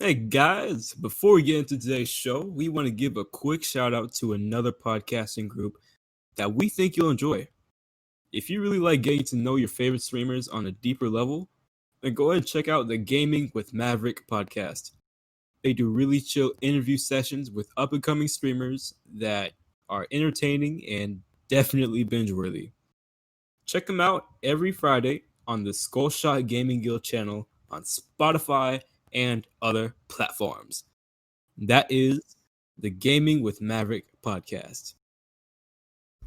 Hey guys, before we get into today's show, we want to give a quick shout out to another podcasting group that we think you'll enjoy. If you really like getting to know your favorite streamers on a deeper level, then go ahead and check out the Gaming with Maverick podcast. They do really chill interview sessions with up and coming streamers that are entertaining and definitely binge worthy. Check them out every Friday on the Skullshot Gaming Guild channel on Spotify and other platforms. That is the Gaming with Maverick podcast.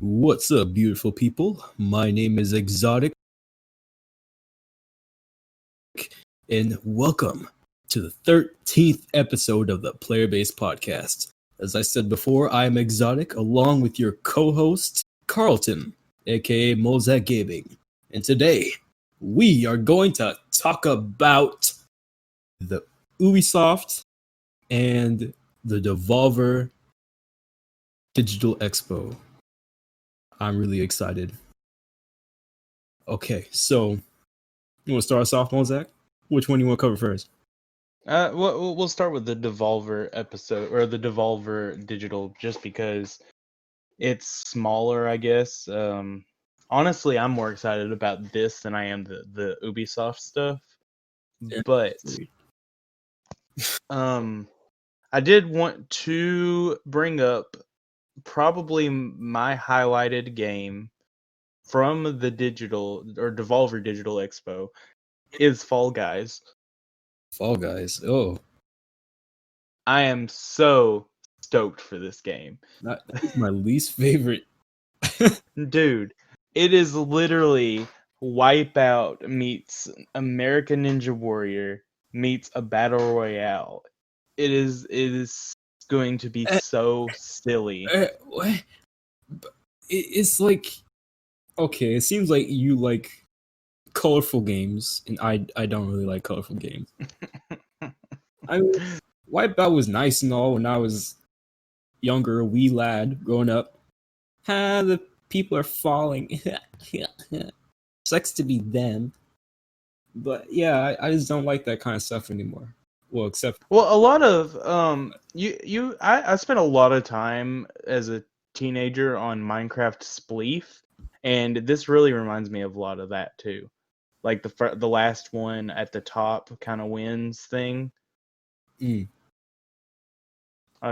What's up, beautiful people? My name is Xotic, and welcome to the 13th episode of the ThePlayerBasePodcast. As I said before, I am Xotic, along with your co-host, Carlton, aka Mulzak Gaming. And today, we are going to talk about the Ubisoft and the Devolver Digital Expo. I'm really excited. Okay, so you want to start us off, Mulzak? Which one do you want to cover first? We'll start with the Devolver episode, or the Devolver Digital, just because it's smaller, I guess. Honestly, I'm more excited about this than I am the Ubisoft stuff. But I did want to bring up probably my highlighted game from the digital or Devolver Digital Expo is Fall Guys. Fall Guys. Oh, I am so stoked for this game. that's my least favorite. Dude, it is literally Wipeout meets American Ninja Warrior meets a battle royale. It is going to be so silly. It's like, okay, it seems like you like colorful games, and I don't really like colorful games. Wipeout was nice and all when I was younger, a wee lad growing up. The people are falling. Sucks to be them. But yeah, I just don't like that kind of stuff anymore. Well, a lot of I spent a lot of time as a teenager on Minecraft Spleef, and this really reminds me of a lot of that too. Like the last one at the top kind of wins thing. I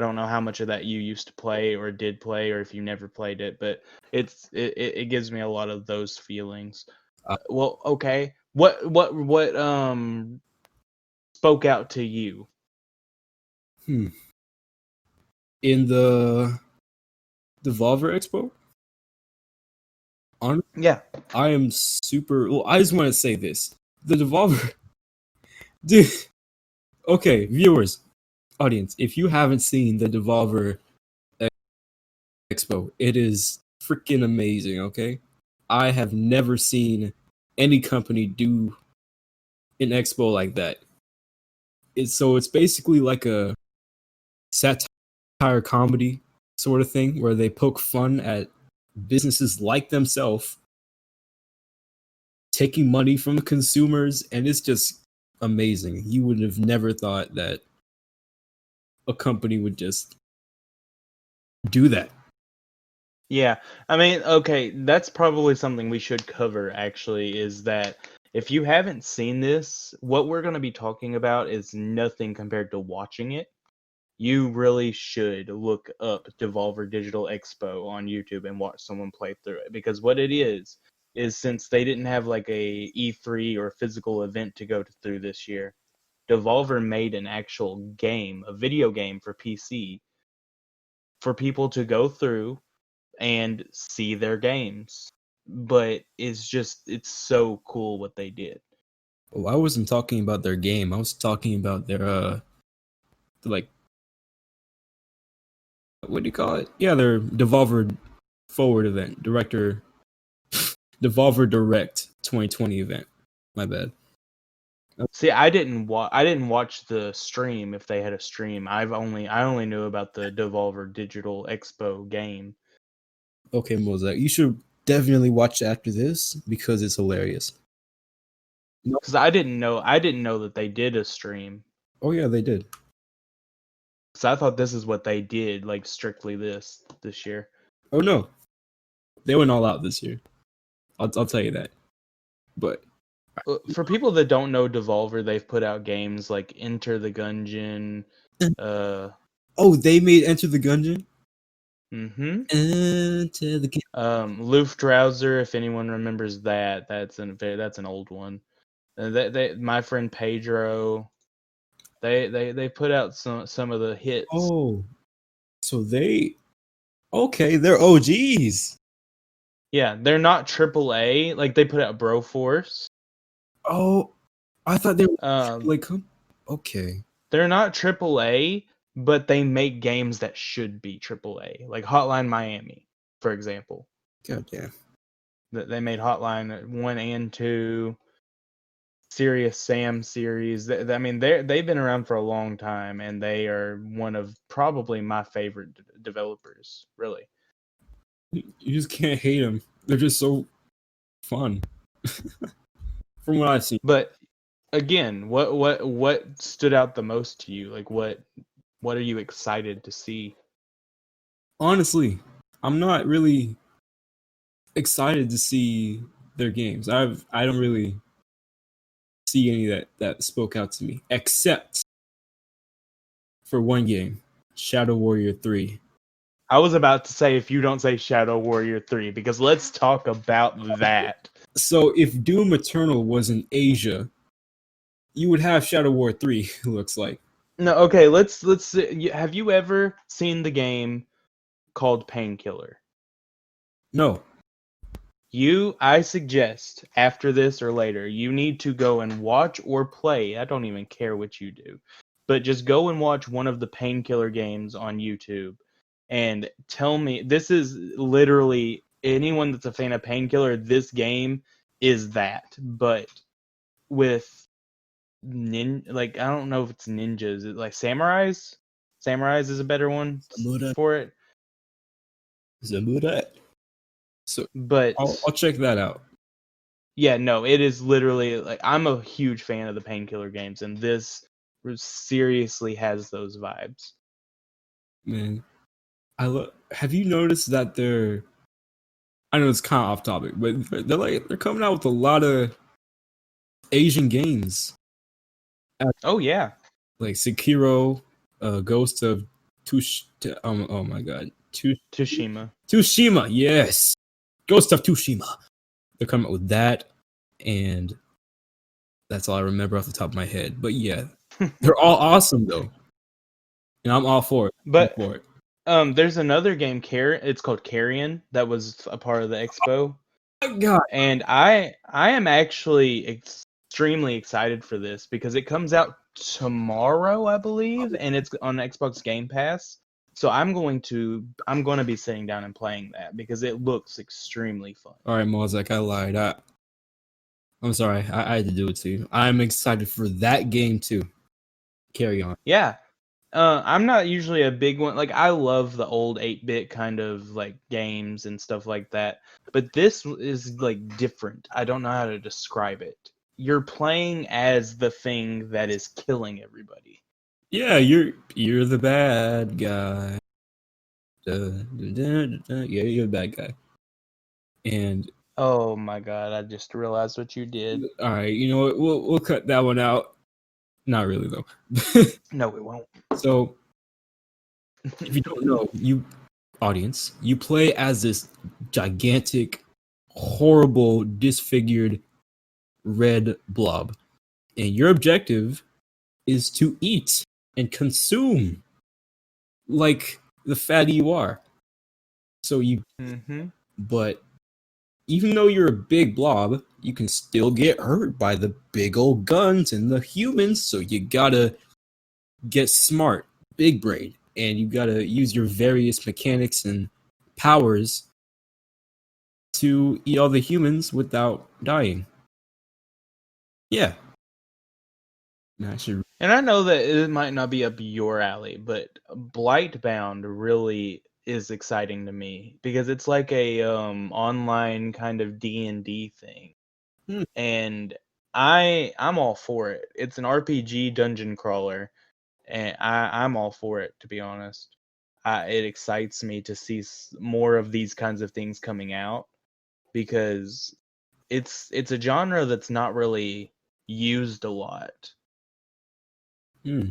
don't know how much of that you used to play or did play, or if you never played it, but it gives me a lot of those feelings. Well, okay. What spoke out to you? In the Devolver Expo? Yeah. I am super... Well, I just want to say this. The Devolver... Dude. Okay, viewers, audience, if you haven't seen the Devolver Expo, it is freaking amazing, okay? I have never seen any company do an expo like that. It's basically like a satire comedy sort of thing where they poke fun at businesses like themselves taking money from the consumers, and it's just amazing. You would have never thought that a company would just do that. Yeah, I mean, okay, that's probably something we should cover, actually, is that if you haven't seen this, what we're going to be talking about is nothing compared to watching it. You really should look up Devolver Digital Expo on YouTube and watch someone play through it, because what it is since they didn't have like a E3 or physical event to go through this year, Devolver made an actual game, a video game for PC, for people to go through and see their games. But it's so cool what they did. Oh, I wasn't talking about their game. I was talking about their like, what do you call it? Yeah, their Devolver Forward event, Devolver Direct 2020 event. My bad. See, I didn't watch the stream if they had a stream. I only knew about the Devolver Digital Expo game. Okay, Mozart, you should definitely watch after this because it's hilarious. Because I didn't know that they did a stream. Oh yeah, they did. So I thought this is what they did, like strictly this year. Oh no, they went all out this year. I'll tell you that. But For people that don't know Devolver, they've put out games like Enter the Gungeon. Oh, they made Enter the Gungeon. Mm-hmm. Enter the Luftrauser, if anyone remembers that, that's an old one. My friend Pedro, they put out some of the hits. Oh, so they're OGs. Yeah, they're not AAA. Like they put out Broforce. Oh, I thought they were like, okay. They're not AAA, but they make games that should be AAA, like Hotline Miami, for example. God damn. They made Hotline 1 and 2, Serious Sam series. I mean, they've been around for a long time, and they are one of probably my favorite developers, really. You just can't hate them. They're just so fun. From what I've seen. But again, what stood out the most to you? Like what are you excited to see? Honestly, I'm not really excited to see their games. I don't really see any that spoke out to me, except for one game, Shadow Warrior 3. I was about to say if you don't say Shadow Warrior 3, because let's talk about that. So if Doom Eternal was in Asia, you would have Shadow War 3, it looks like. No, okay, let's have you ever seen the game called Painkiller? No. I suggest after this or later, you need to go and watch or play. I don't even care what you do, but just go and watch one of the Painkiller games on YouTube and tell me. This is literally anyone that's a fan of Painkiller. This game is that, but with like I don't know if it's ninjas. It's like samurais. Samurais is a better one for it. Zamurai. So, But I'll check that out. Yeah, no, it is literally like I'm a huge fan of the Painkiller games, and this seriously has those vibes. Man, have you noticed that I know it's kind of off topic, but they're coming out with a lot of Asian games. Oh yeah, Like Sekiro, Ghost of oh my god, Tsushima, yes, Ghost of Tsushima. They're coming out with that, and that's all I remember off the top of my head. But yeah, they're all awesome though, and I'm all for it. But there's another game, it's called Carrion, that was a part of the expo. Oh my god! And I am actually extremely excited for this because it comes out tomorrow, I believe, and it's on Xbox Game Pass. So I'm going to be sitting down and playing that because it looks extremely fun. All right, Mulzak, I lied. I'm sorry. I had to do it to you. I'm excited for that game too. Carry on. Yeah. I'm not usually a big one. Like I love the old 8-bit kind of like games and stuff like that. But this is like different. I don't know how to describe it. You're playing as the thing that is killing everybody. Yeah, you're the bad guy. Yeah, you're the bad guy. And oh my god, I just realized what you did. All right, you know what? We'll cut that one out. Not really though. No, we won't. So, if you don't know, you audience, you play as this gigantic, horrible, disfigured red blob, and your objective is to eat and consume like the fatty you are. So but even though you're a big blob, you can still get hurt by the big old guns and the humans. So you gotta get smart, big brain, and you gotta use your various mechanics and powers to eat all the humans without dying. Yeah. And I know that it might not be up your alley, but Blightbound really is exciting to me because it's like a online kind of D&D thing. And I'm all for it. It's an RPG dungeon crawler, and I'm all for it, to be honest. It excites me to see more of these kinds of things coming out because it's a genre that's not really used a lot. Hmm.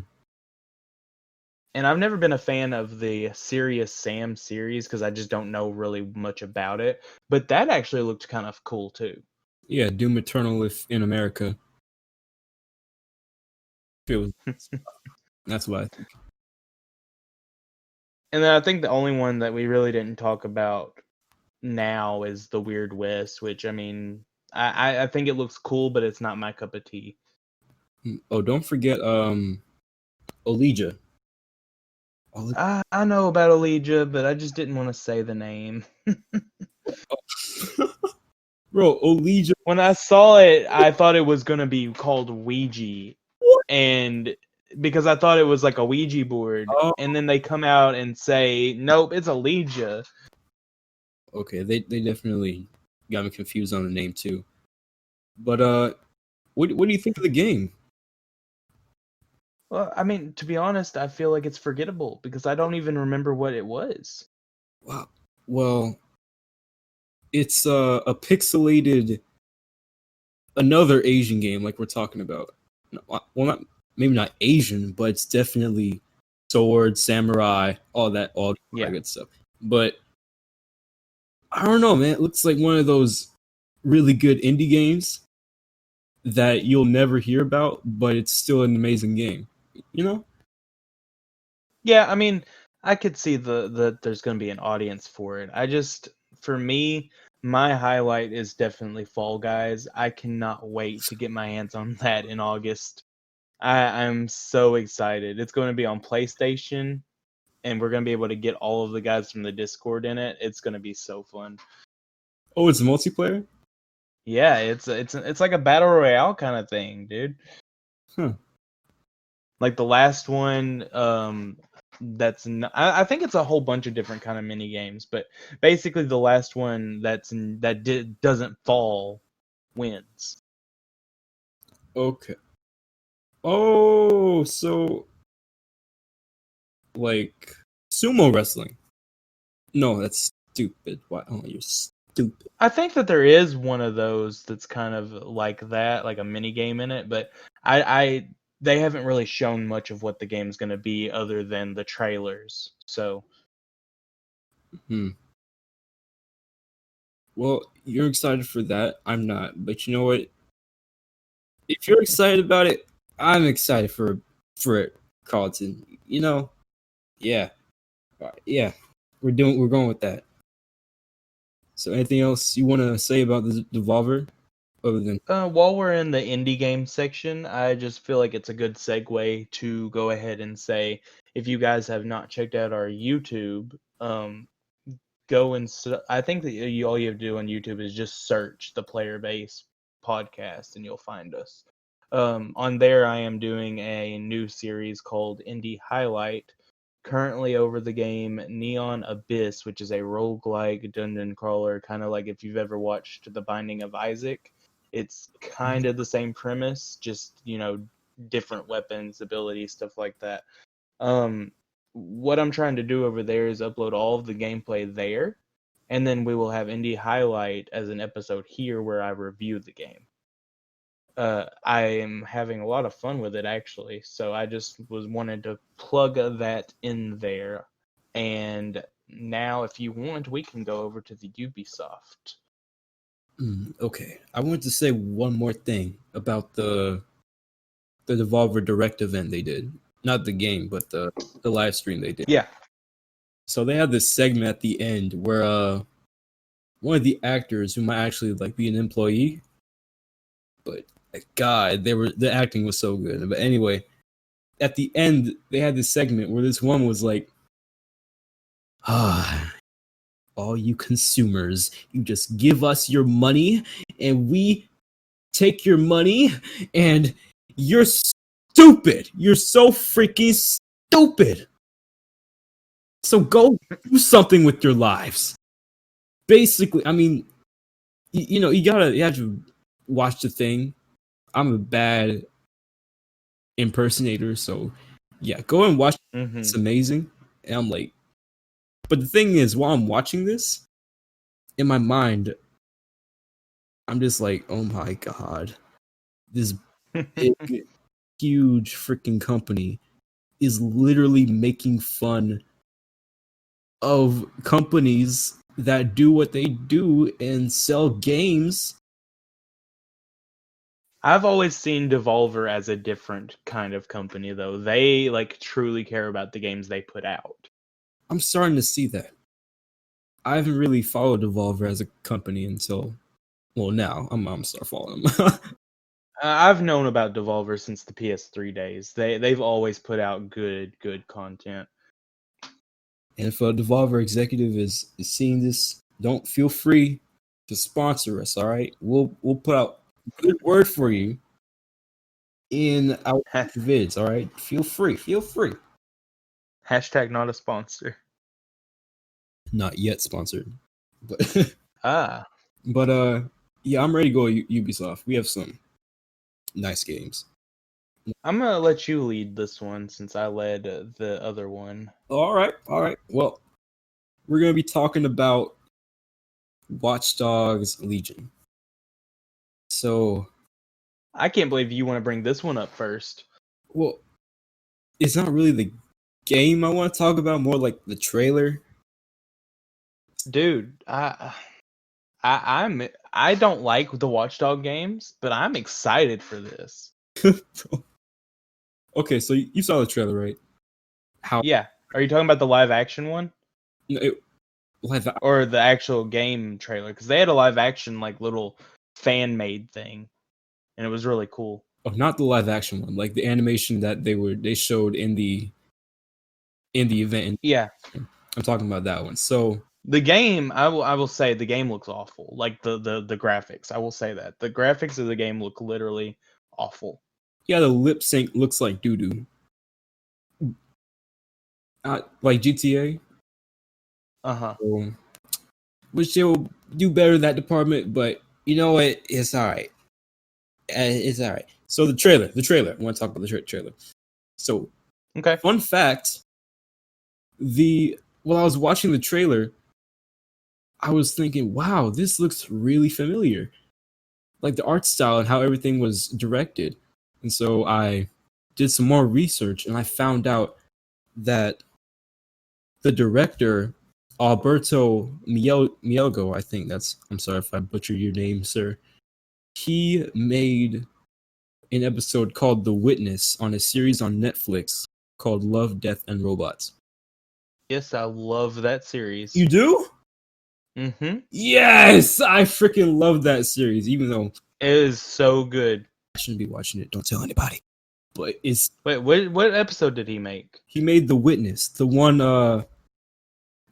And I've never been a fan of the Serious Sam series because I just don't know really much about it. But that actually looked kind of cool too. Yeah, Doom Eternal if in America. Feels that's what I think. And then I think the only one that we really didn't talk about now is the Weird West, which I mean, I think it looks cool, but it's not my cup of tea. Oh, don't forget Olija. I know about Elijah, but I just didn't want to say the name. Bro, Olija. When I saw it, I thought it was gonna be called Ouija, What? and because I thought it was like a Ouija board, Oh, and then they come out and say, "Nope, it's Elijah." okay. They definitely got me confused on the name too. But what do you think of the game? Well, I mean, to be honest, I feel like it's forgettable because I don't even remember what it was. Wow. Well, it's a pixelated another Asian game like we're talking about. Well, not maybe not Asian, but it's definitely sword, samurai, all that Yeah. good stuff. But I don't know, man. It looks like one of those really good indie games that you'll never hear about, but it's still an amazing game. You know? Yeah, I mean, I could see the there's going to be an audience for it. For me, my highlight is definitely Fall Guys. I cannot wait to get my hands on that in August. I'm so excited. It's going to be on PlayStation, and we're going to be able to get all of the guys from the Discord in it. It's going to be so fun. Oh, it's multiplayer? Yeah, it's like a battle royale kind of thing, dude. Huh. Like the last one, that's not, I think it's a whole bunch of different kind of mini games, but basically the last one doesn't fall wins. Okay. Oh, so like sumo wrestling. No, that's stupid. Why? Oh, you're stupid. I think that there is one of those that's kind of like that, like a mini game in it, but I they haven't really shown much of what the game's going to be other than the trailers. So, Hmm. Well, you're excited for that. I'm not. But you know what? If you're excited about it, I'm excited for it, Carlton. You know? Yeah. Yeah. We're going with that. So anything else you want to say about the Devolver other than while we're in the indie game section, I just feel like it's a good segue to go ahead and say if you guys have not checked out our YouTube, go and I think that all you have to do on YouTube is just search the Player Base Podcast and you'll find us. On there, I am doing a new series called Indie Highlight. Currently over the game Neon Abyss, which is a roguelike dungeon crawler, kind of like if you've ever watched The Binding of Isaac. It's kind of the same premise, just different weapons, abilities, stuff like that. What I'm trying to do over there is upload all of the gameplay there, and then we will have Indie Highlight as an episode here where I review the game. I am having a lot of fun with it actually, so I just was wanted to plug that in there. And now, if you want, we can go over to the Ubisoft. Okay. I wanted to say one more thing about the Devolver Direct event they did. Not the game, but the live stream they did. Yeah. So they had this segment at the end where one of the actors who might actually like be an employee, but God, the acting was so good. But anyway, at the end they had this segment where this one was like, all you consumers, you just give us your money and we take your money and you're stupid. You're so freaking stupid. So go do something with your lives. Basically, I mean, you have to watch the thing. I'm a bad impersonator, so yeah, go and watch. It's amazing. And I'm like, but the thing is, while I'm watching this, in my mind, I'm just like, oh my god, this big, huge freaking company is literally making fun of companies that do what they do and sell games. I've always seen Devolver as a different kind of company, though. They like truly care about the games they put out. I'm starting to see that. I haven't really followed Devolver as a company until, well, now I'm start following them. I've known about Devolver since the PS3 days. They've always put out good content. And if a Devolver executive is seeing this, don't feel free to sponsor us. All right, we'll put out a good word for you in our vids. All right, feel free. Hashtag not a sponsor. Not yet sponsored, but Ah, but yeah, I'm ready to go Ubisoft. We have some nice games. I'm gonna let you lead this one since I led the other one. All right. Well, we're gonna be talking about Watch Dogs Legion. So, I can't believe you want to bring this one up first. well, it's not really the game I want to talk about, more like the trailer. Dude, I don't like the Watchdog games, but I'm excited for this. Okay, so you saw the trailer, right? How? Yeah. Are you talking about the live action one? No, Or the actual game trailer? Because they had a live action like little fan made thing. And it was really cool. oh, not the live action one, like the animation that they showed in the event. Yeah. I'm talking about that one. So The game, I will say the game looks awful. Like the graphics. I will say that. The graphics of the game look literally awful. yeah, the lip sync looks like doo doo. Like GTA. Uh-huh. So, which they will do better in that department, but you know what? It's all right. It's all right. So the trailer. I want to talk about the trailer. So, Okay. fun fact: while I was watching the trailer, I was thinking, "Wow, this looks really familiar." Like the art style and how everything was directed. And so I did some more research, and I found out that the director Alberto Mielgo, I think I'm sorry if I butchered your name, sir. He made an episode called The Witness on a series on Netflix called Love, Death, and Robots. Yes, I love that series. You do? Mm-hmm. Yes! I freaking love that series, even though It is so good. I shouldn't be watching it. Don't tell anybody. But it's... Wait, what episode did he make? He made The Witness, the one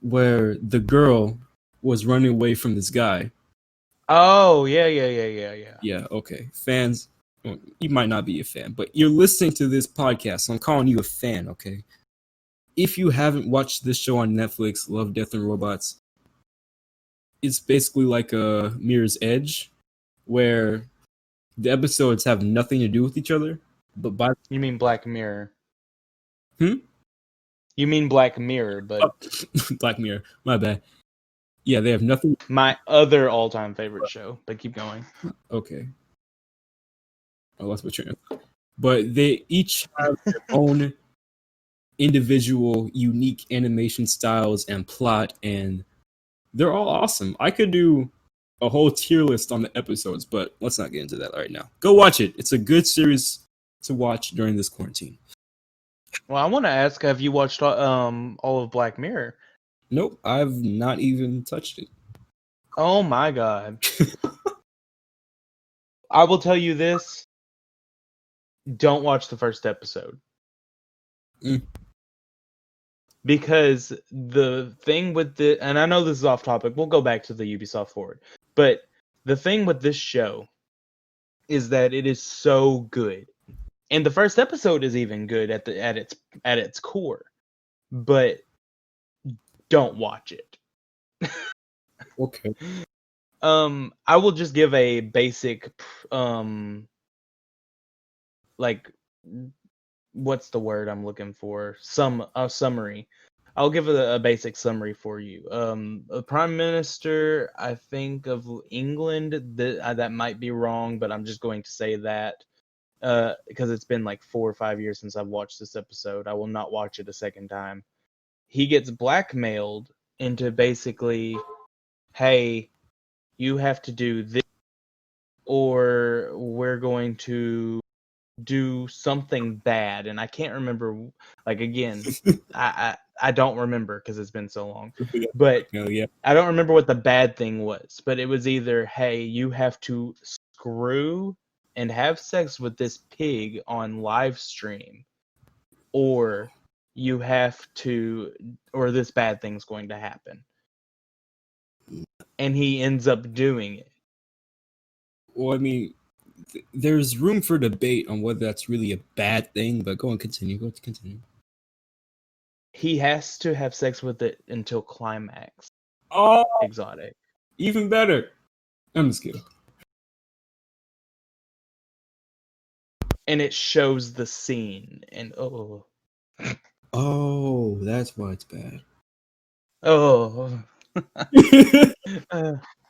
where the girl was running away from this guy. Oh, yeah. Yeah, okay. Fans, well, you might not be a fan, but you're listening to this podcast, so I'm calling you a fan, okay? If you haven't watched this show on Netflix, Love, Death, and Robots, it's basically like a Mirror's Edge, where the episodes have nothing to do with each other, but by... You mean Black Mirror? Hmm? You mean Black Mirror, but Black Mirror, my bad. Yeah, they have nothing... my other all-time favorite show, but keep going. Okay. I lost my train of thought. But they each have their own individual, unique animation styles and plot, and they're all awesome. I could do a whole tier list on the episodes, but let's not get into that right now. Go watch it. It's a good series to watch during this quarantine. Well, I want to ask, have you watched all of Black Mirror? Nope, I've not even touched it. Oh my god. I will tell you this. Don't watch the first episode. Because the thing with and I know this is off topic, we'll go back to the Ubisoft Forward. But the thing with this show is that it is so good. And the first episode is even good at its core. But don't watch it. Okay. I will just give a basic like, what's the word I'm looking for? A summary. I'll give a basic summary for you. A prime minister, I think, of England. That might be wrong, but I'm just going to say that because it's been like 4 or 5 years since I've watched this episode. I will not watch it a second time. He gets blackmailed into basically, hey, you have to do this, or we're going to do something bad. And I can't remember, like, again, I don't remember because it's been so long, but Yeah. I don't remember what the bad thing was, but it was either, hey, you have to screw and have sex with this pig on live stream, or you have to, or this bad thing's going to happen. And he ends up doing it. Well, I mean, there's room for debate on whether that's really a bad thing, but go on, continue. He has to have sex with it until climax. Oh, Xotic. even better. I'm just kidding. And it shows the scene, and oh, That's why it's bad.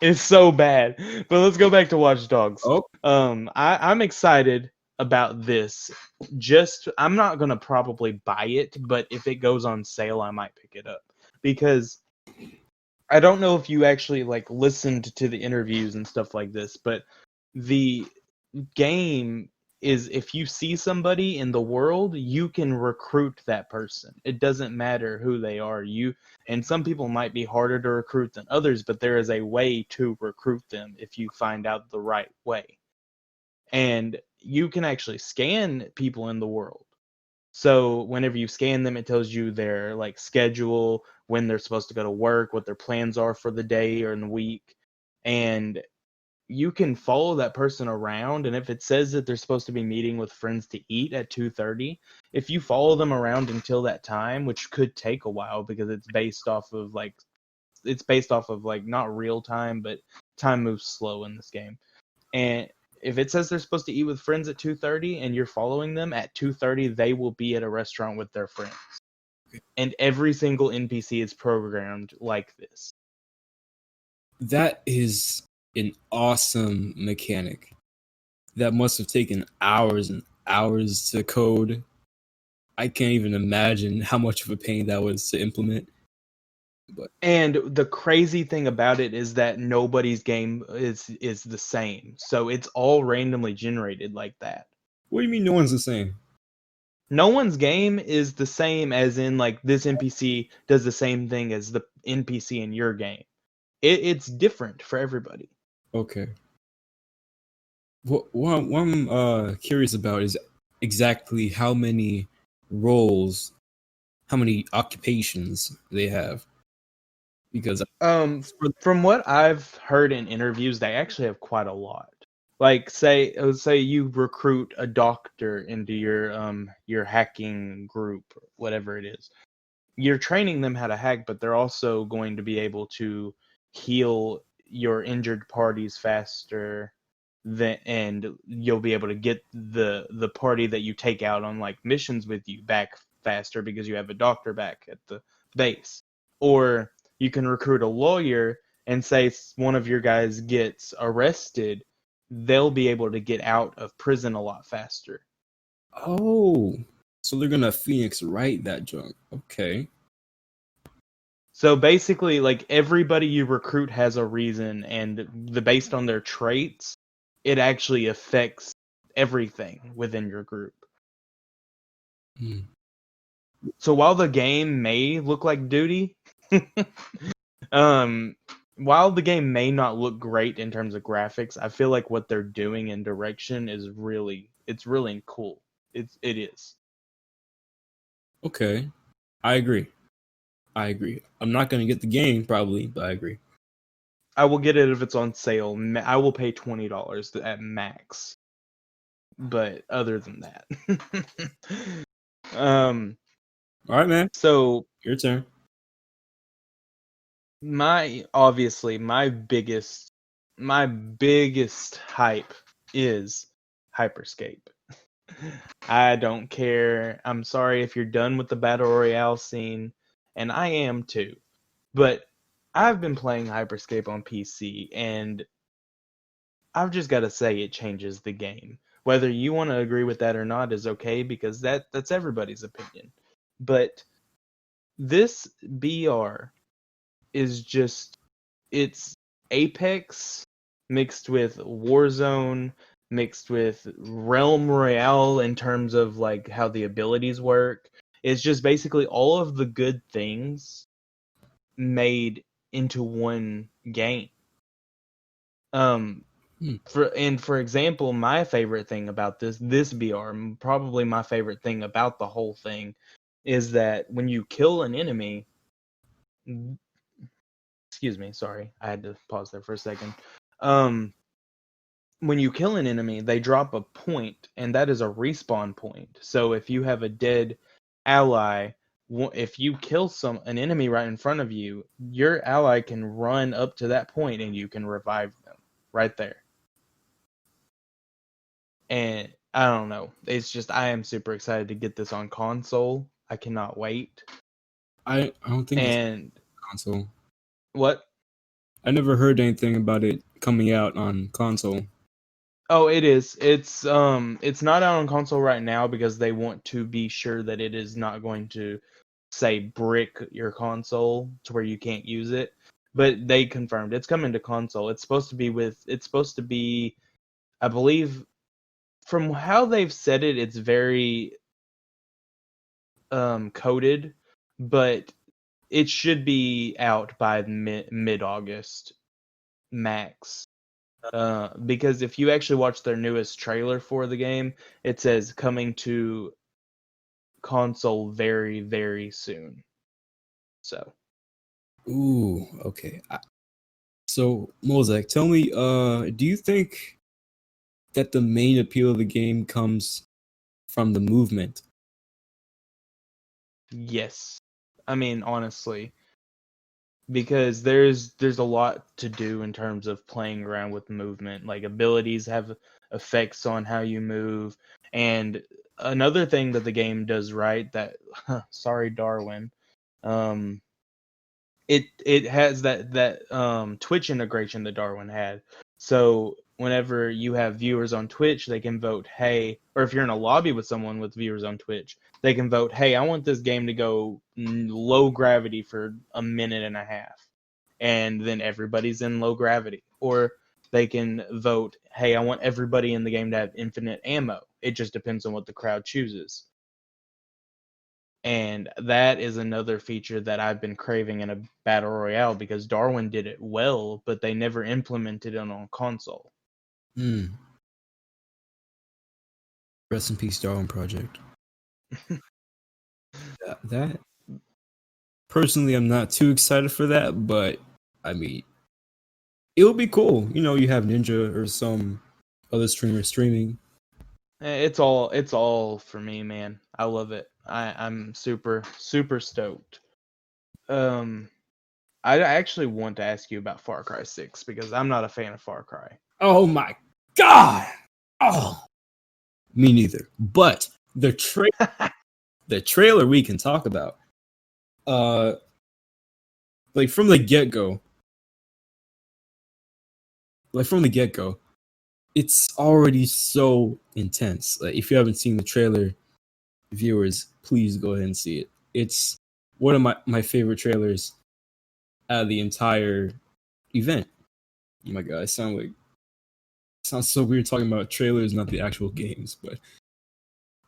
It's so bad. But let's go back to Watch Dogs. Oh, I'm excited about this. I'm not gonna probably buy it, but if it goes on sale, I might pick it up, because I don't know if you actually like listened to the interviews and stuff like this, but the game is, if you see somebody in the world, you can recruit that person. It doesn't matter who they are. And some people might be harder to recruit than others, but there is a way to recruit them if you find out the right way. And you can actually scan people in the world. So whenever you scan them, it tells you their like schedule, when they're supposed to go to work, what their plans are for the day or in the week. And you can follow that person around, and if it says that they're supposed to be meeting with friends to eat at 2:30, if you follow them around until that time, which could take a while because it's based off of like not real time, but time moves slow in this game. And if it says they're supposed to eat with friends at 2:30 and you're following them at 2:30, they will be at a restaurant with their friends. And every single NPC is programmed like this. that is an awesome mechanic. That must have taken hours and hours to code. I can't even imagine how much of a pain that was to implement. But And the crazy thing about it is that nobody's game is the same. So it's all randomly generated like that. what do you mean no one's the same? No one's game is the same, as in like this NPC does the same thing as the NPC in your game. It's different for everybody. Okay. What I'm curious about is exactly how many roles, how many occupations they have. Because From what I've heard in interviews, they actually have quite a lot. Like say you recruit a doctor into your hacking group, whatever it is. You're training them how to hack, but they're also going to be able to heal your injured parties faster and you'll be able to get the party that you take out on like missions with you back faster because you have a doctor back at the base. Or you can recruit a lawyer, and say one of your guys gets arrested, they'll be able to get out of prison a lot faster. oh, so they're gonna Phoenix Wright that junk. Okay. So basically, like, everybody you recruit has a reason, and based on their traits, it actually affects everything within your group. Hmm. So while the game may look like duty, while the game may not look great in terms of graphics, I feel like what they're doing in direction is really cool. It is. Okay. I agree. I'm not gonna get the game probably, but I agree. I will get it if it's on sale. I will pay $20 at max. But other than that, All right, man. so Your turn. my biggest hype is Hyperscape. I don't care. I'm sorry if you're done with the Battle Royale scene, and I am too. But I've been playing Hyperscape on PC, and I've just got to say it changes the game. Whether you want to agree with that or not is okay, because that's everybody's opinion. But this BR is just, it's Apex mixed with Warzone mixed with Realm Royale in terms of like how the abilities work. It's just basically all of the good things made into one game. For example, my favorite thing about this BR, probably my favorite thing about the whole thing, is that when you kill an enemy, excuse me, sorry, I had to pause there for a second. When you kill an enemy, they drop a point, and that is a respawn point. So if you have a dead ally, if you kill an enemy right in front of you, your ally can run up to that point and you can revive them right there. And I don't know, it's just, I am super excited to get this on console. I cannot wait. I don't think it's And console. what? I never heard anything about it coming out on console. Oh, it is. It's not out on console right now because they want to be sure that it is not going to, say, brick your console to where you can't use it. But they confirmed it's coming to console. It's supposed to be, I believe, from how they've said it, it's very coded, but it should be out by mid-August max. Because if you actually watch their newest trailer for the game, it says coming to console very, very soon. So, Ooh, okay. So, Mulzak, tell me, do you think that the main appeal of the game comes from the movement? yes. I mean, honestly, because there's a lot to do in terms of playing around with movement. Like, abilities have effects on how you move, and another thing that the game does right, that sorry Darwin, it has that Twitch integration that Darwin had. So whenever you have viewers on Twitch, they can vote, hey, or if you're in a lobby with someone with viewers on Twitch, they can vote, hey, I want this game to go low gravity for a minute and a half. And then everybody's in low gravity. Or they can vote, hey, I want everybody in the game to have infinite ammo. It just depends on what the crowd chooses. And that is another feature that I've been craving in a battle royale, because Darwin did it well, but they never implemented it on console. Rest in peace, Darwin Project. that personally, I'm not too excited for that, but I mean, it would be cool. You know, you have Ninja or some other streamer streaming. It's all for me, man. I love it. I'm super, super stoked. I actually want to ask you about Far Cry 6 because I'm not a fan of Far Cry. Oh my god! Oh, me neither. But the trailer we can talk about. Like from the get go, it's already so intense. Like if you haven't seen the trailer, viewers, please go ahead and see it. It's one of my favorite trailers out of the entire event. Oh my god, it sounds so weird talking about trailers, not the actual games, but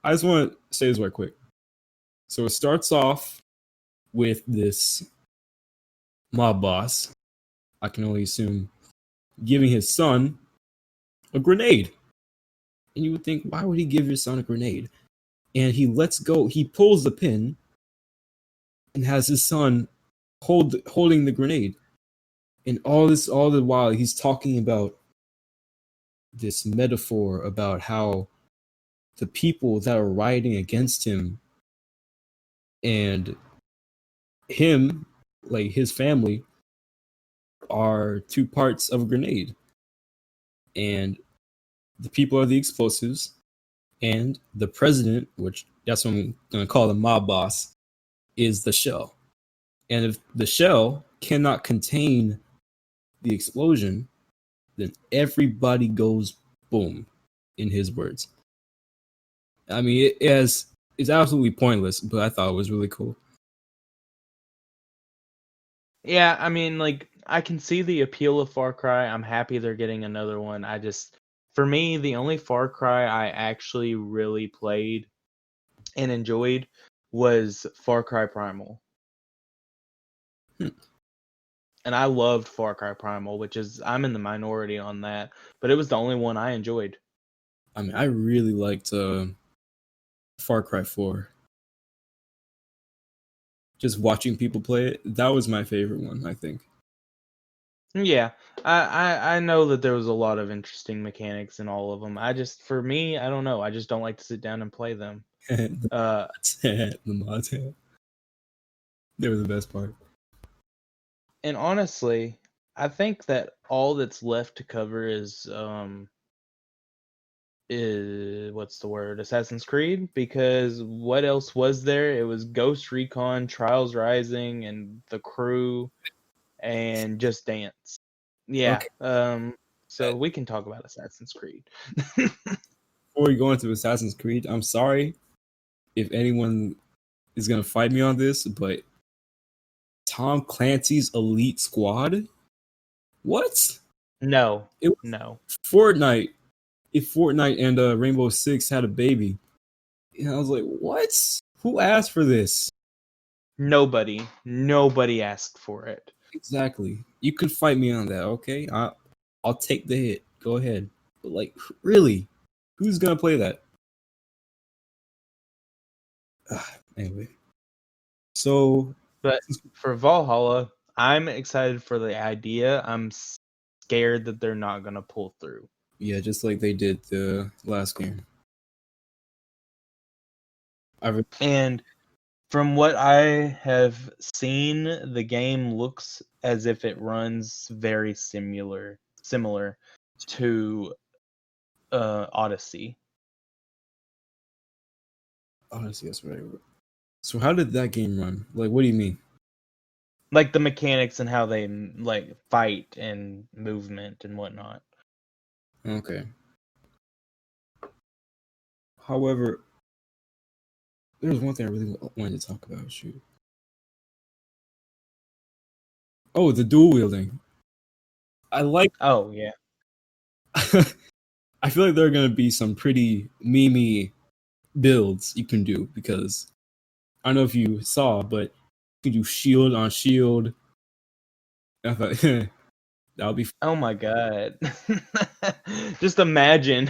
I just want to say this right quick. So it starts off with this mob boss, I can only assume, giving his son a grenade. And you would think, why would he give your son a grenade? And he pulls the pin and has his son holding the grenade. And all the while, he's talking about this metaphor about how the people that are rioting against him and him, like his family, are two parts of a grenade. And the people are the explosives, and the president, which that's what I'm going to call the mob boss, is the shell. And if the shell cannot contain the explosion, then everybody goes boom, in his words. I mean, it's absolutely pointless, but I thought it was really cool. Yeah, I mean, like, I can see the appeal of Far Cry. I'm happy they're getting another one. For me, the only Far Cry I actually really played and enjoyed was Far Cry Primal. And I loved Far Cry Primal, which is, I'm in the minority on that, but it was the only one I enjoyed. I mean, I really liked Far Cry 4. Just watching people play it, that was my favorite one, I think. Yeah, I know that there was a lot of interesting mechanics in all of them. For me, I don't know. I just don't like to sit down and play them. The mods, they were the best part. And honestly, I think that all that's left to cover is what's the word? Assassin's Creed, because what else was there? It was Ghost Recon, Trials Rising, and The Crew, and Just Dance. Yeah. Okay. So we can talk about Assassin's Creed. Before we go into Assassin's Creed, I'm sorry if anyone is gonna fight me on this, but Tom Clancy's Elite Squad? What? No. It was No. Fortnite. If Fortnite and Rainbow Six had a baby. And I was like, what? Who asked for this? Nobody asked for it. Exactly. You can fight me on that, okay? I'll take the hit. Go ahead. But like, really? Who's gonna play that? Anyway. So But for Valhalla, I'm excited for the idea. I'm scared that they're not going to pull through. yeah, just like they did the last game. And from what I have seen, the game looks as if it runs very similar to Odyssey. Honestly, that's right. So how did that game run? Like, what do you mean? Like the mechanics and how they like fight and movement and whatnot. Okay. However, there's one thing I really wanted to talk about. Shoot. Oh, the dual wielding. I like. Oh yeah. I feel like there are gonna be some pretty memey builds you can do because I don't know if you saw, but you can do shield on shield. I thought that would be. Oh my god. Just imagine.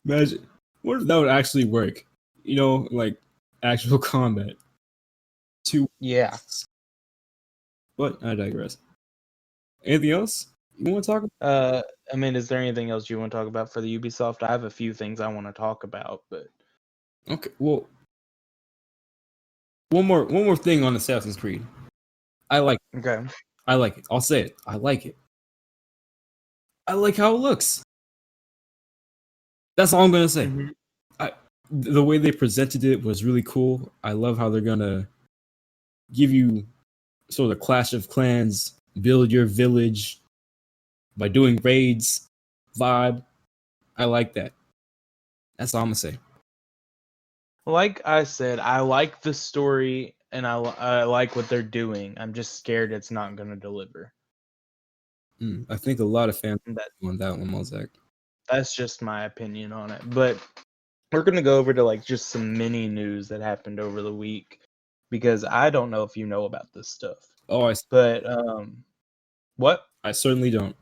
Imagine what if that would actually work? You know, like actual combat. Yeah. But I digress. Anything else you want to talk about? I mean, is there anything else you want to talk about for the Ubisoft? I have a few things I want to talk about, but Okay, well, one more thing on Assassin's Creed. I like okay. I like it. I'll say it. I like it. I like how it looks. That's all I'm gonna say. Mhm. The way they presented it was really cool. I love how they're gonna give you sort of Clash of Clans, build your village by doing raids vibe. I like that. That's all I'm gonna say. Like I said, I like the story and I like what they're doing. I'm just scared it's not going to deliver. I think a lot of fans That on that one, Mulzak. that's just my opinion on it. But we're going to go over to like just some mini news that happened over the week because I don't know if you know about this stuff. Oh, But what? I certainly don't.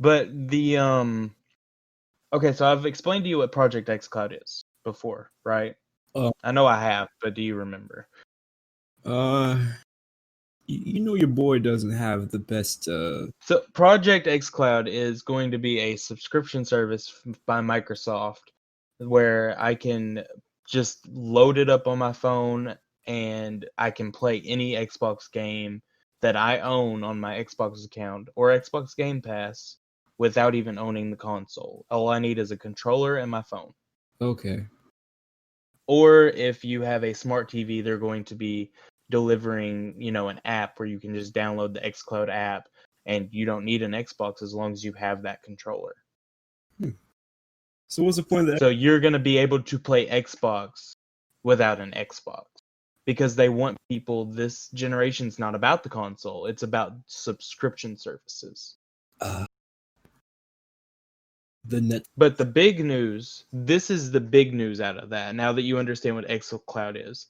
But the okay, so I've explained to you what Project xCloud is before, right? I know I have, but do you remember? You know your boy doesn't have the best. So Project xCloud is going to be a subscription service by Microsoft where I can just load it up on my phone and I can play any Xbox game that I own on my Xbox account or Xbox Game Pass without even owning the console. All I need is a controller and my phone. Okay. Or if you have a smart TV, they're going to be delivering, an app where you can just download the xCloud app, and you don't need an Xbox as long as you have that controller. So what's the point of that? So you're going to be able to play Xbox without an Xbox. Because they want people, this generation's not about the console, it's about subscription services. The net. But the big news, this is the big news out of that, now that you understand what xCloud is.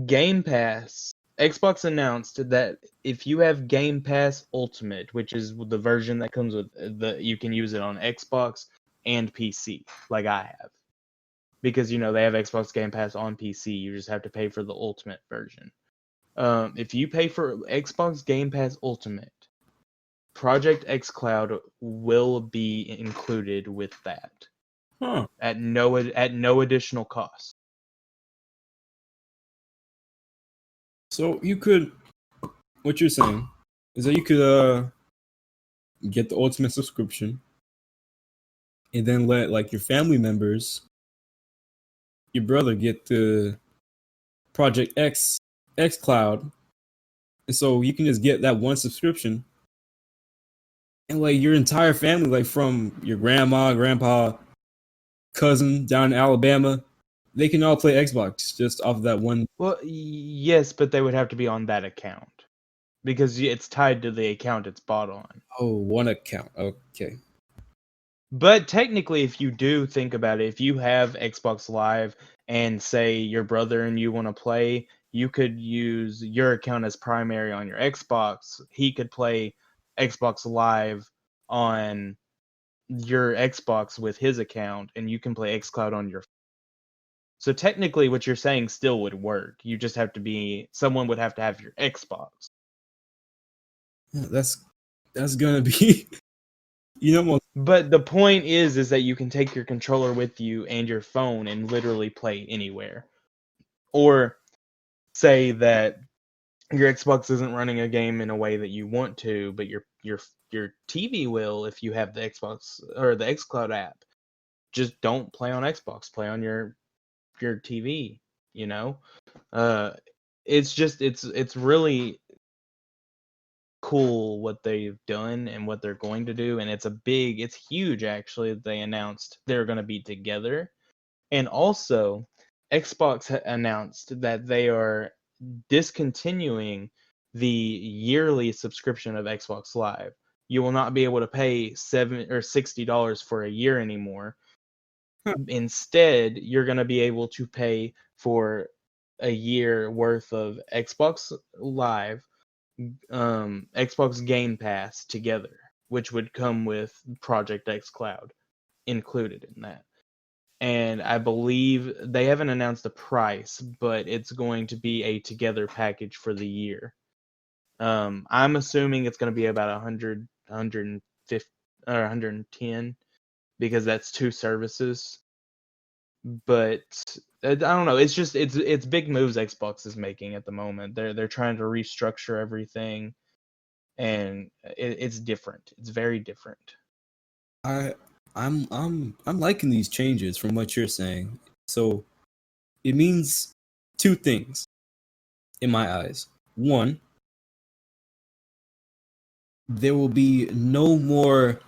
Game Pass. Xbox announced that if you have Game Pass Ultimate, which is the version that comes with you can use it on Xbox and PC, like I have. Because, they have Xbox Game Pass on PC. You just have to pay for the Ultimate version. If you pay for Xbox Game Pass Ultimate, Project xCloud will be included with that. Huh. At no additional cost. So what you're saying is that you could get the Ultimate subscription and then let like your family members, your brother get the Project X Cloud, and so you can just get that one subscription, and like your entire family, like from your grandma, grandpa, cousin down in Alabama, they can all play Xbox just off of that one. Well, yes, but they would have to be on that account because it's tied to the account it's bought on. Oh, one account. Okay. But technically, if you do think about it, if you have Xbox Live and say your brother and you want to play, you could use your account as primary on your Xbox. He could play Xbox Live on your Xbox with his account, and you can play xCloud on your. So technically, what you're saying still would work. You just have to someone would have to have your Xbox. That's gonna be, But the point is that you can take your controller with you and your phone and literally play anywhere. Or say that your Xbox isn't running a game in a way that you want to, but your TV will if you have the Xbox or the xCloud app. Just don't play on Xbox. Play on your TV. It's really cool what they've done and what they're going to do, and it's huge actually that they announced they're going to be together. And also Xbox announced that they are discontinuing the yearly subscription of Xbox Live. You will not be able to pay $7 or $60 for a year anymore. Instead, you're going to be able to pay for a year worth of Xbox Live, Xbox Game Pass together, which would come with Project xCloud included in that. And I believe they haven't announced a price, but it's going to be a together package for the year. I'm assuming it's going to be about 100, 150, or 110 because that's two services. But I don't know. It's just it's big moves Xbox is making at the moment. They're trying to restructure everything, and it's different. It's very different. I'm liking these changes from what you're saying. So it means two things in my eyes. One, there will be no more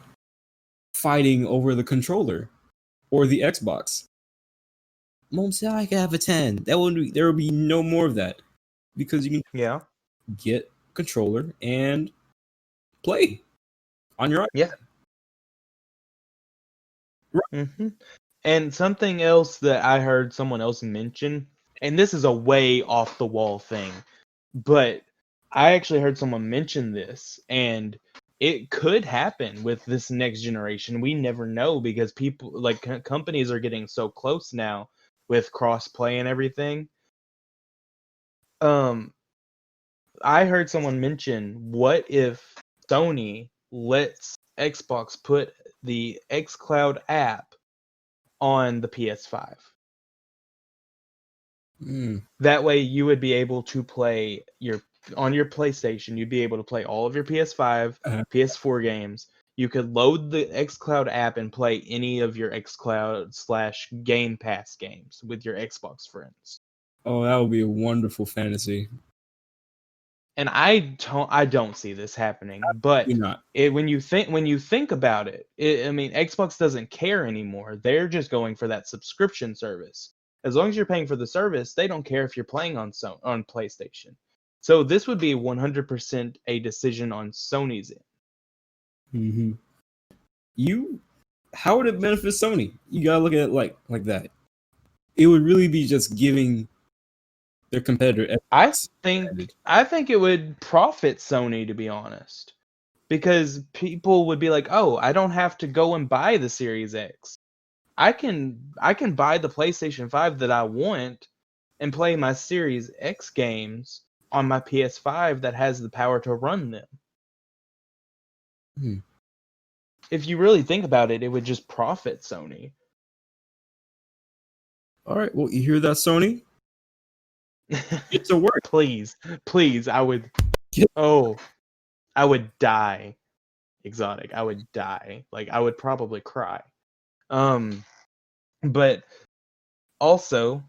fighting over the controller or the Xbox. Mom said I could have a 10. There will be no more of that because you can get controller and play on your iPad. Yeah. Mm-hmm. And something else that I heard someone else mention, and this is a way off the wall thing, but I actually heard someone mention this, and it could happen with this next generation. We never know because people, like companies, are getting so close now with cross-play and everything. I heard someone mention, what if Sony lets Xbox put the xCloud app on the PS5? That way you would be able to play on your PlayStation, you'd be able to play all of your PS5, PS4 games. You could load the xCloud app and play any of your xCloud / Game Pass games with your Xbox friends. Oh, that would be a wonderful fantasy. And I don't see this happening, but You're not. when you think about it, I mean, Xbox doesn't care anymore. They're just going for that subscription service. As long as you're paying for the service, they don't care if you're playing on PlayStation. So this would be 100% a decision on Sony's end. How would it benefit Sony? You gotta look at it like that. It would really be just giving their competitor. I think it would profit Sony, to be honest, because people would be like, "Oh, I don't have to go and buy the Series X. I can buy the PlayStation 5 that I want and play my Series X games on my PS5 that has the power to run them." If you really think about it, it would just profit Sony. All right, well, you hear that, Sony? It's a work. Please, I would. I would die, Xotic. I would die. Like, I would probably cry. But also,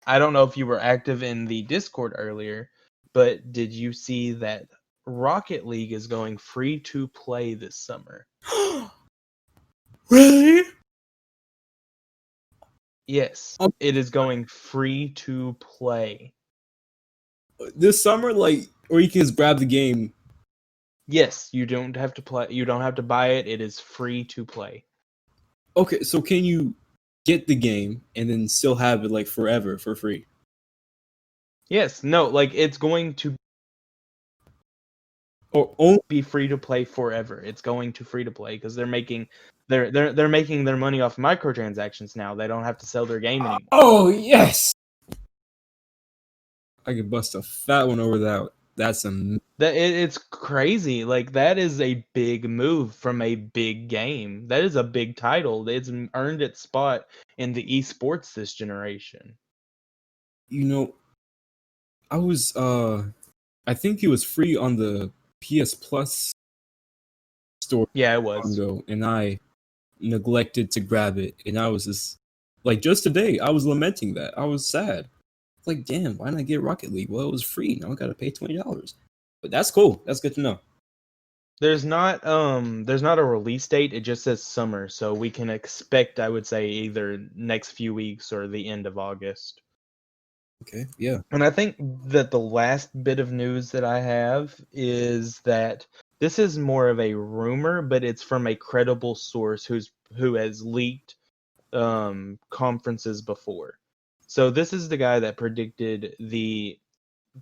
I don't know if you were active in the Discord earlier, but did you see that Rocket League is going free to play this summer? Really? Yes, it is going free to play. This summer, or you can just grab the game. Yes, you don't have to play. You don't have to buy it. It is free to play. Okay, so can you get the game and then still have it forever for free? Yes, no, it's going to be free to play forever. It's going to free to play because they're making they're making their money off microtransactions now. They don't have to sell their game anymore. Oh yes, I could bust a fat one over that. It's crazy. That is a big move from a big game. That is a big title. It's earned its spot in the esports this generation. I think it was free on the PS Plus store. Yeah, it was. And I neglected to grab it, and I was just today, I was lamenting that. I was sad. Damn, why not get Rocket League? Well, it was free. Now I gotta pay $20. But that's cool. That's good to know. There's not a release date. It just says summer, so we can expect, I would say, either next few weeks or the end of August. Okay, yeah. And I think that the last bit of news that I have is that this is more of a rumor, but it's from a credible source who has leaked conferences before. So this is the guy that predicted the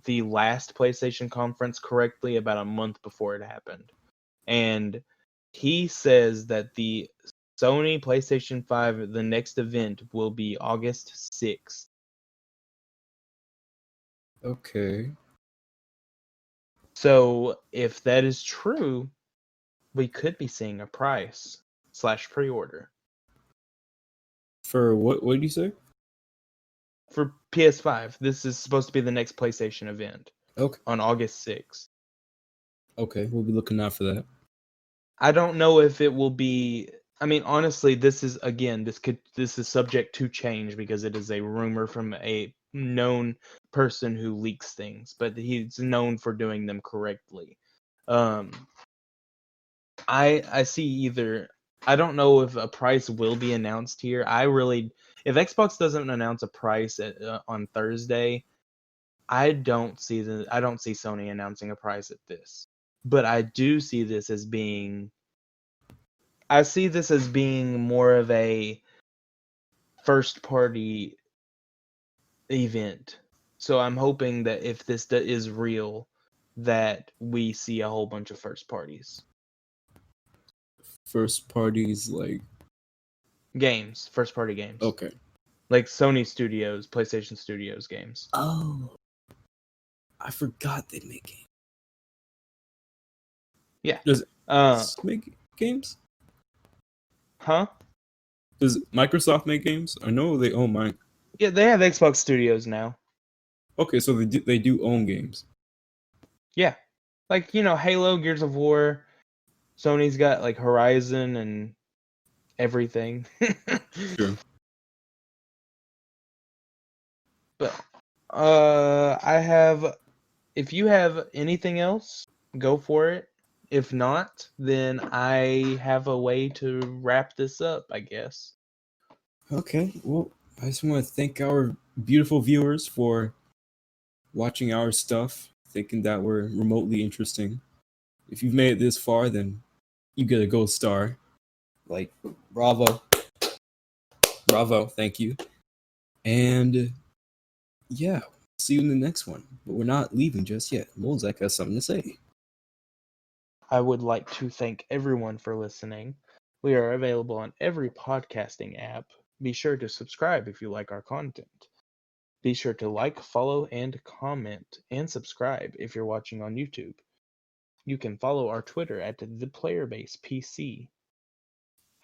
last PlayStation conference correctly about a month before it happened. And he says that the Sony PlayStation 5, the next event, will be August 6th. Okay. So if that is true, we could be seeing a price / pre-order. For what did you say? For PS5. This is supposed to be the next PlayStation event. Okay. On August 6th. Okay, we'll be looking out for that. I don't know if it will be. I mean, honestly, this is subject to change because it is a rumor from a known person who leaks things, but he's known for doing them correctly. I see either. I don't know if a price will be announced here. If Xbox doesn't announce a price on Thursday, I don't see Sony announcing a price at this. But I do see this as being. I see this as being more of a first-party event. So I'm hoping that if this is real, that we see a whole bunch of first parties. First parties games, first-party games. Okay. Like Sony Studios, PlayStation Studios games. Oh. I forgot they make games. Yeah. Does Xbox make games? Huh? Does Microsoft make games? I know they own mine. Yeah, they have Xbox Studios now. Okay, so they do own games. Yeah. Halo, Gears of War, Sony's got like Horizon and everything. True. But I have. If you have anything else, go for it. If not, then I have a way to wrap this up, I guess. Okay, well, I just want to thank our beautiful viewers for watching our stuff, thinking that we're remotely interesting. If you've made it this far, then you get a gold star. Like, bravo. Bravo, thank you. And yeah, see you in the next one. But we're not leaving just yet. Mulzak has something to say. I would like to thank everyone for listening. We are available on every podcasting app. Be sure to subscribe if you like our content. Be sure to like, follow, and comment, and subscribe if you're watching on YouTube. You can follow our Twitter at ThePlayerBasePC.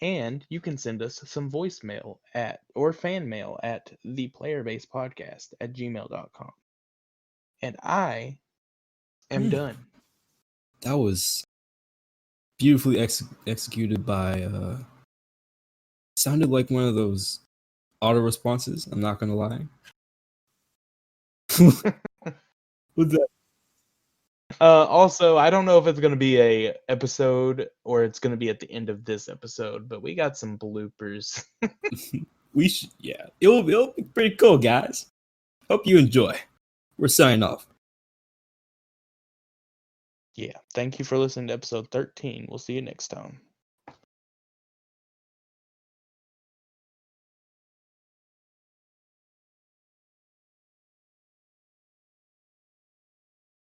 And you can send us some voicemail or fan mail at ThePlayerBasePodcast@gmail.com. And I am done. That was beautifully executed by sounded like one of those auto responses, I'm not gonna lie. What's that? Also, I don't know if it's going to be a episode or it's going to be at the end of this episode, but we got some bloopers. We should, yeah, it'll be pretty cool, guys. Hope you enjoy. We're signing off. Yeah, thank you for listening to episode 13. We'll see you next time.